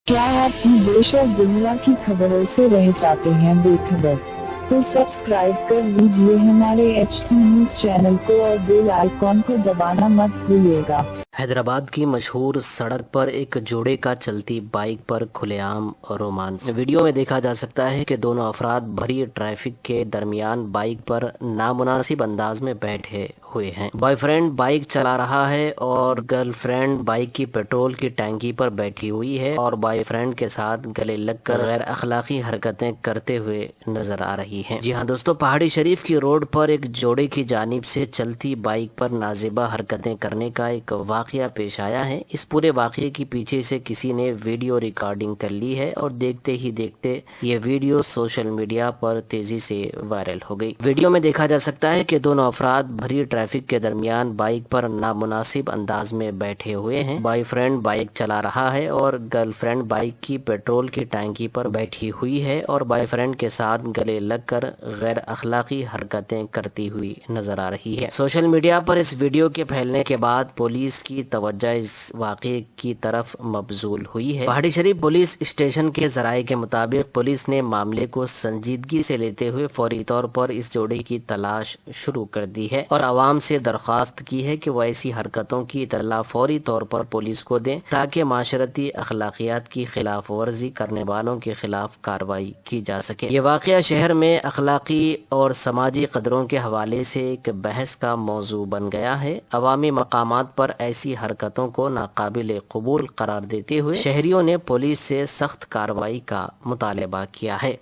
क्या आप देश और दुनिया की खबरों से रह जाते हैं बेखबर? तो सब्सक्राइब कर लीजिए हमारे HT न्यूज चैनल को और बेल आइकॉन को दबाना मत भूलिएगा। हैदराबाद की मशहूर सड़क पर एक जोड़े का चलती बाइक पर खुलेआम रोमांस। वीडियो में देखा जा सकता है कि दोनों अफराद भरी ट्रैफिक के दरमियान बाइक पर नामुनासिब अंदाज में बैठे हुए हैं। बॉयफ्रेंड बाइक चला रहा है और गर्लफ्रेंड बाइक की पेट्रोल की टैंकी पर बैठी हुई है और बॉयफ्रेंड के साथ गले लगकर गैर अखलाकी हरकतें करते हुए नजर आ रही हैं। जी हाँ दोस्तों, पहाड़ी शरीफ की रोड पर एक जोड़े की जानिब से चलती बाइक पर नाजिबा हरकतें करने का एक वाकया पेश आया है। इस पूरे वाकये की पीछे से किसी ने वीडियो रिकॉर्डिंग कर ली है और देखते ही देखते ये वीडियो सोशल मीडिया पर तेजी से वायरल हो गई। वीडियो में देखा जा सकता है कि दोनों अफराद भरी ट्रैफिक के दरमियान बाइक पर नामुनासिब अंदाज में बैठे हुए हैं। बॉयफ्रेंड बाइक चला रहा है और गर्लफ्रेंड बाइक की पेट्रोल की टैंकी पर बैठी हुई है और बॉयफ्रेंड के साथ गले लगकर गैर अखलाकी हरकतें करती हुई नजर आ रही है। सोशल मीडिया पर इस वीडियो के फैलने के बाद पुलिस की तवज्जो इस वाक़े की तरफ मबजूल हुई है। पहाड़ी शरीफ पुलिस स्टेशन के जराये के मुताबिक पुलिस ने मामले को संजीदगी से लेते हुए फौरी तौर पर इस जोड़े की तलाश शुरू कर दी है और आवाम से दरख्वास्त की है कि वो ऐसी हरकतों की इत्तला फौरी तौर पर पुलिस को दें ताकि माशरती अखलाकियात की खिलाफ वर्जी करने वालों के खिलाफ कार्रवाई की जा सके। ये वाक़या शहर में अखलाकी और समाजी कदरों के हवाले से एक बहस का मौजू बन गया है। अवामी मकामात पर ऐसी हरकतों को नाकाबिल कबूल करार देते हुए शहरियों ने पुलिस से सख्त कार्रवाई का मुतालबा किया है।